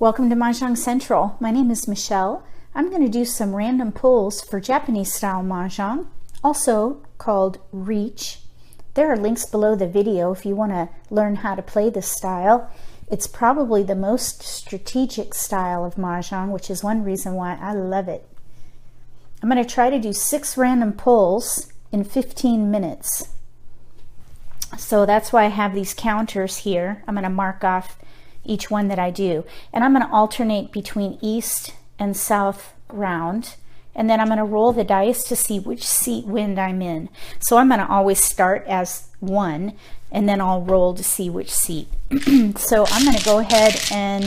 Welcome to Mahjong Central. My name is Michelle. I'm going to do some random pulls for Japanese style Mahjong, also called Riichi. There are links below the video if you want to learn how to play this style. It's probably the most strategic style of Mahjong, which is one reason why I love it. I'm going to try to do 6 random pulls in 15 minutes. So that's why I have these counters here. I'm going to mark off each one that I do, and I'm going to alternate between east and south round, and then I'm going to roll the dice to see which seat wind I'm in. So I'm going to always start as 1 and then I'll roll to see which seat. So I'm going to go ahead and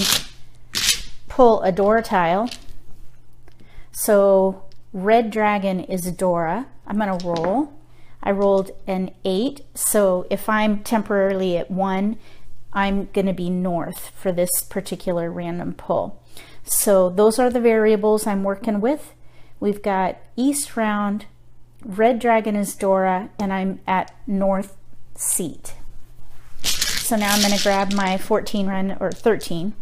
pull a Dora tile. So red dragon is Dora. I'm going to roll. I rolled an 8, so if I'm temporarily at 1, I'm going to be north for this particular random pull. So those are the variables I'm working with. We've got east round, red dragon is Dora, and I'm at north seat. So now I'm going to grab my 13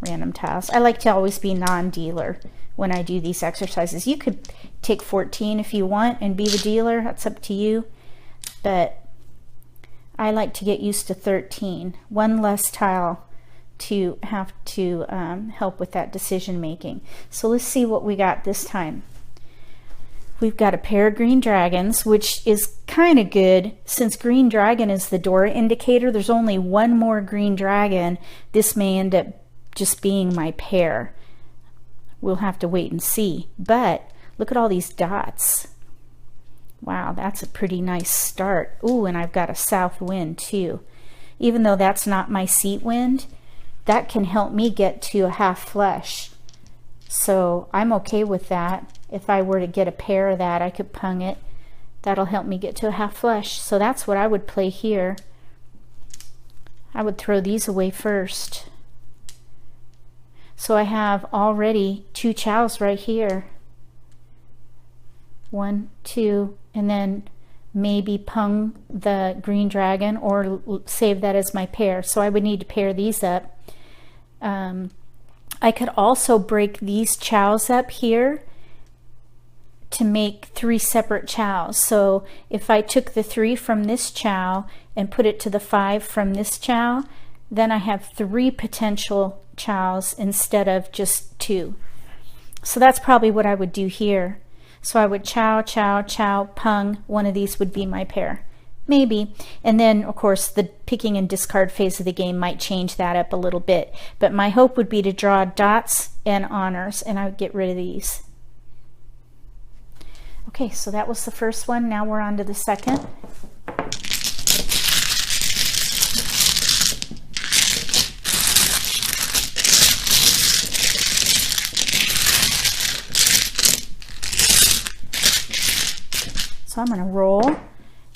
random tiles. I like to always be non-dealer when I do these exercises. You could take 14 if you want and be the dealer. That's up to you. But I like to get used to 13, one less tile to have to help with that decision making. So let's see what we got this time. We've got a pair of green dragons, which is kind of good since green dragon is the Dora indicator. There's only one more green dragon. This may end up just being my pair. We'll have to wait and see. But look at all these dots. Wow, that's a pretty nice start. Ooh, and I've got a south wind too. Even though that's not my seat wind, that can help me get to a half flush. So I'm okay with that. If I were to get a pair of that, I could pung it. That'll help me get to a half flush. So that's what I would play here. I would throw these away first. So I have already 2 chows right here. 1, 2, and then maybe pung the green dragon or save that as my pair. So I would need to pair these up. I could also break these chows up here to make 3 separate chows. So if I took the 3 from this chow and put it to the 5 from this chow, then I have 3 potential chows instead of just 2. So that's probably what I would do here. So I would chow, chow, chow, pung. One of these would be my pair. Maybe. And then, of course, the picking and discard phase of the game might change that up a little bit. But my hope would be to draw dots and honors, and I would get rid of these. Okay, so that was the first one. Now we're on to the second. So I'm going to roll,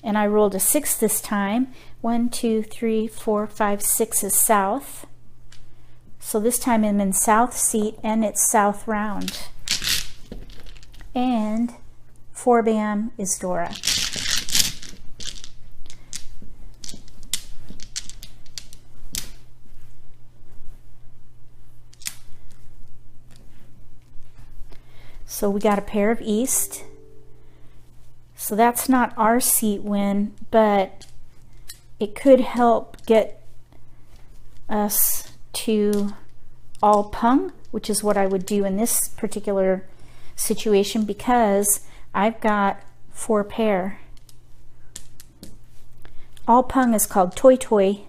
and I rolled a 6 this time. 1, 2, 3, 4, 5, 6 is south. So this time I'm in south seat and it's south round. And 4 bam is Dora. So we got a pair of east. So that's not our seat win, but it could help get us to all pung, which is what I would do in this particular situation because I've got 4 pair. All pung is called toi toi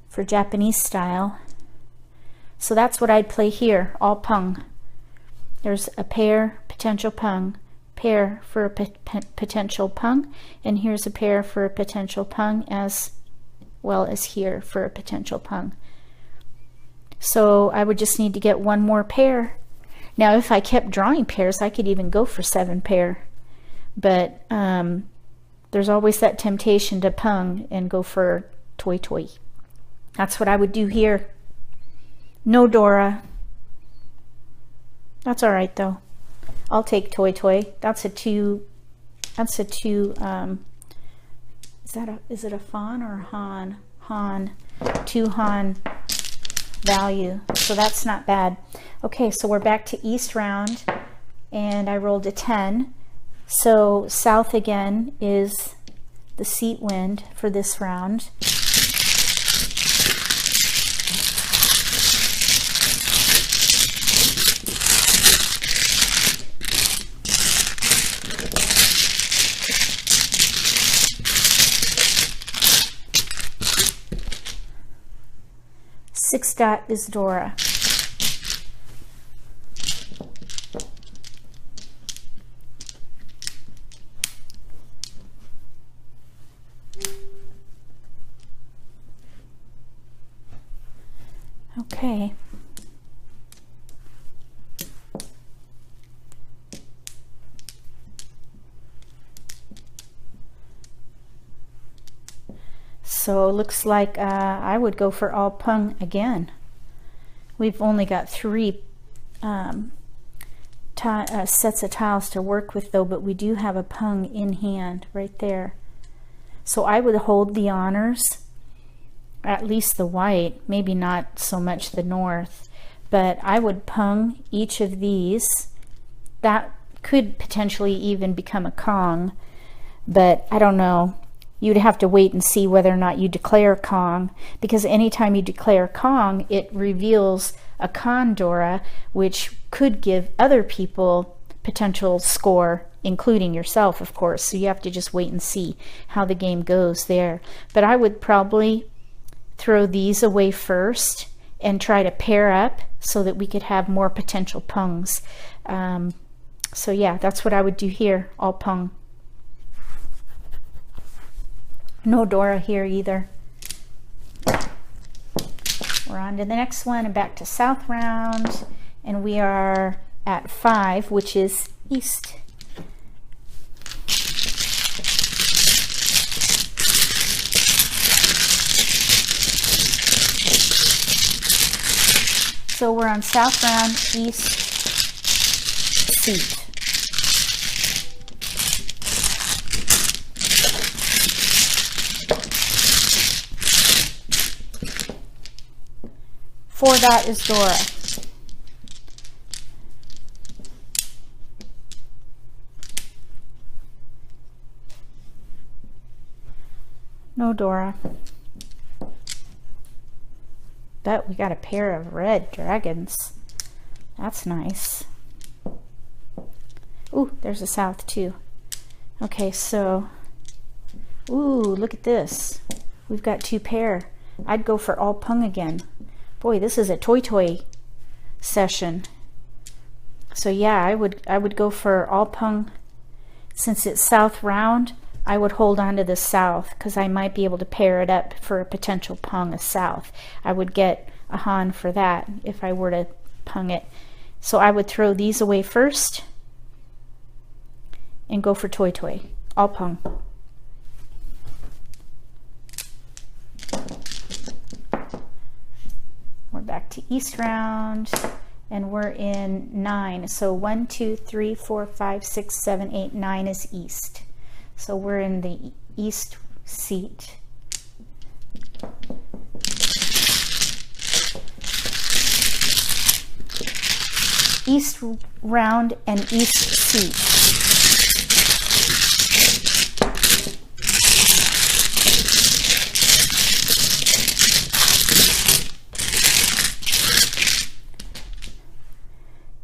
for Japanese style. So that's what I'd play here, all pung. There's a pair, potential pung. Pair for a potential pung, and here's a pair for a potential pung as well as here for a potential pung. So I would just need to get 1 more pair. Now if I kept drawing pairs, I could even go for 7 pair, but there's always that temptation to pung and go for toi toi. That's what I would do here. No Dora. That's all right though. I'll take toi toi. That's a 2. That's a 2. Is it a fawn or a han? Han. 2 han value, so that's not bad. Okay, so we're back to east round, and I rolled a 10. So south again is the seat wind for this round. Six dot is Dora. Okay. So it looks like I would go for all pung again. We've only got 3 sets of tiles to work with though, but we do have a pung in hand right there. So I would hold the honors, at least the white, maybe not so much the north, but I would pung each of these. That could potentially even become a Kong, but I don't know. You'd have to wait and see whether or not you declare Kong, because anytime you declare Kong, it reveals a Con Dora, which could give other people potential score, including yourself, of course. So you have to just wait and see how the game goes there. But I would probably throw these away first and try to pair up so that we could have more potential pungs. So yeah, that's what I would do here, all pung. No Dora here either. We're on to the next one and back to south round, and we are at 5, which is east. So we're on south round, east seat. Four dot is Dora. No Dora. But we got a pair of red dragons. That's nice. Ooh, there's a south too. Okay, so, ooh, look at this. We've got 2 pair. I'd go for all pung again. Boy, this is a toy session. So yeah, I would go for all pung. Since it's south round, I would hold on to the south because I might be able to pair it up for a potential pung a south. I would get a Han for that if I were to pung it. So I would throw these away first and go for toy, all pung. We're back to east round, and we're in 9. So 1, 2, 3, 4, 5, 6, 7, 8, 9 is east. So we're in the east seat. East round and east seat.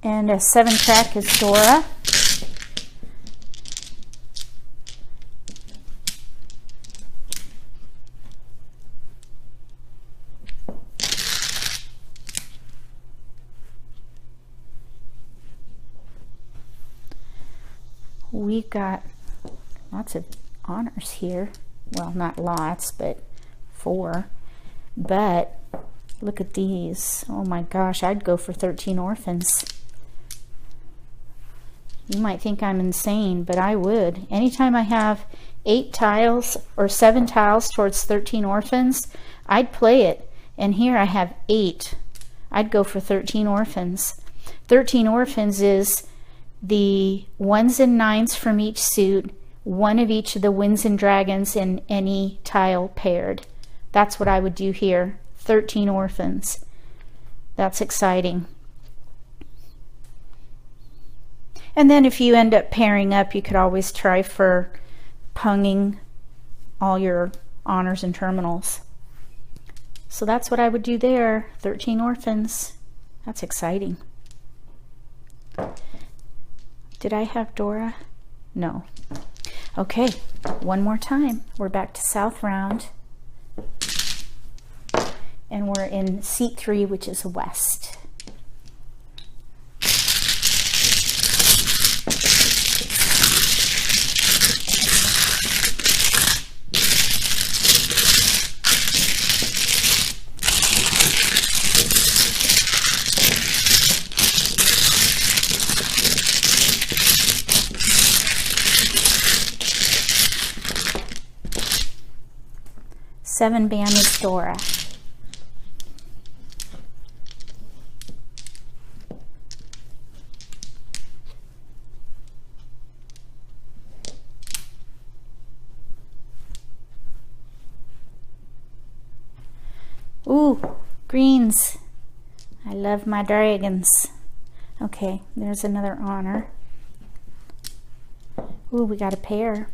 And a 7 crack is Dora. We've got lots of honors here. Well, not lots, but 4. But look at these. Oh my gosh, I'd go for 13 orphans. You might think I'm insane, but I would. Anytime I have 8 tiles or 7 tiles towards 13 orphans, I'd play it. And here I have 8. I'd go for 13 orphans. 13 orphans is the 1s and 9s from each suit, 1 of each of the winds and dragons, and any tile paired. That's what I would do here. 13 orphans. That's exciting. And then if you end up pairing up, you could always try for punging all your honors and terminals. So that's what I would do there. 13 orphans. That's exciting. Did I have Dora? No. Okay, one more time. We're back to South Round. And we're in seat 3, which is West. Seven bam is Dora. Ooh, greens. I love my dragons. Okay, there's another honor. Ooh, we got a pair.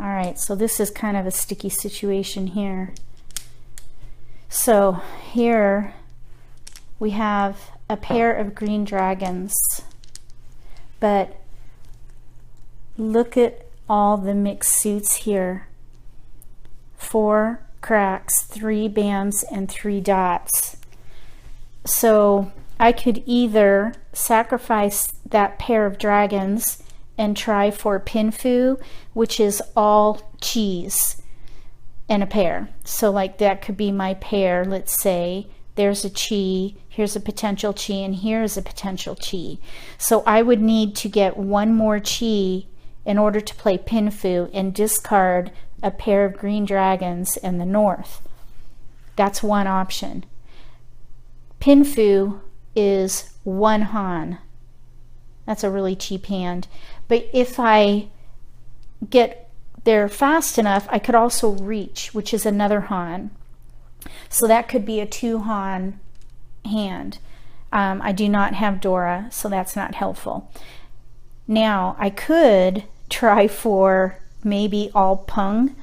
All right, so this is kind of a sticky situation here. So here we have a pair of green dragons, but look at all the mixed suits here. 4 cracks, 3 bams, and 3 dots. So I could either sacrifice that pair of dragons and try for pinfu, which is all cheese and a pair. So like that could be my pair. Let's say there's a chi, here's a potential chi, and here's a potential chi. So I would need to get one more chi in order to play pinfu and discard a pair of green dragons in the north. That's one option. Pinfu is 1 han. That's a really cheap hand. But if I get there fast enough, I could also reach, which is another han. So that could be a 2 han hand. I do not have Dora, so that's not helpful. Now, I could try for maybe all pung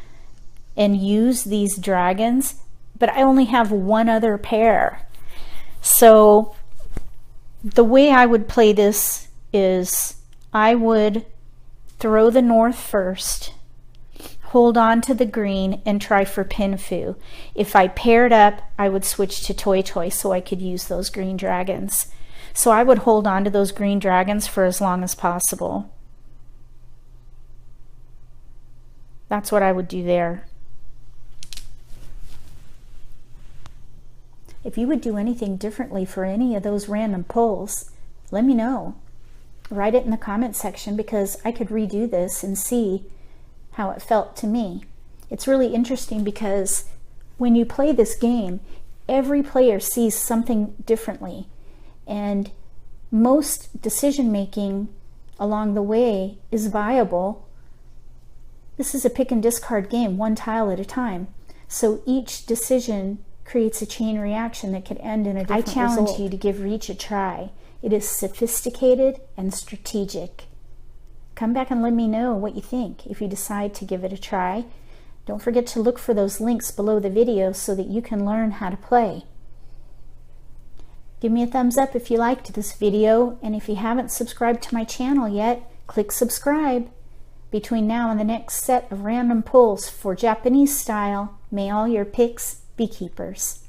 and use these dragons, but I only have one other pair. So the way I would play this is I would throw the north first, hold on to the green, and try for pinfu. If I paired up, I would switch to toy toy so I could use those green dragons. So I would hold on to those green dragons for as long as possible. That's what I would do there. If you would do anything differently for any of those random pulls, let me know. Write it in the comment section, because I could redo this and see how it felt to me. It's really interesting because when you play this game, every player sees something differently, and most decision making along the way is viable. This is a pick and discard game, one tile at a time. So each decision creates a chain reaction that could end in a different result. I challenge you to give Riichi a try. It is sophisticated and strategic. Come back and let me know what you think if you decide to give it a try. Don't forget to look for those links below the video so that you can learn how to play. Give me a thumbs up if you liked this video, and if you haven't subscribed to my channel yet, click subscribe. Between now and the next set of random pulls for Japanese style, may all your picks be keepers.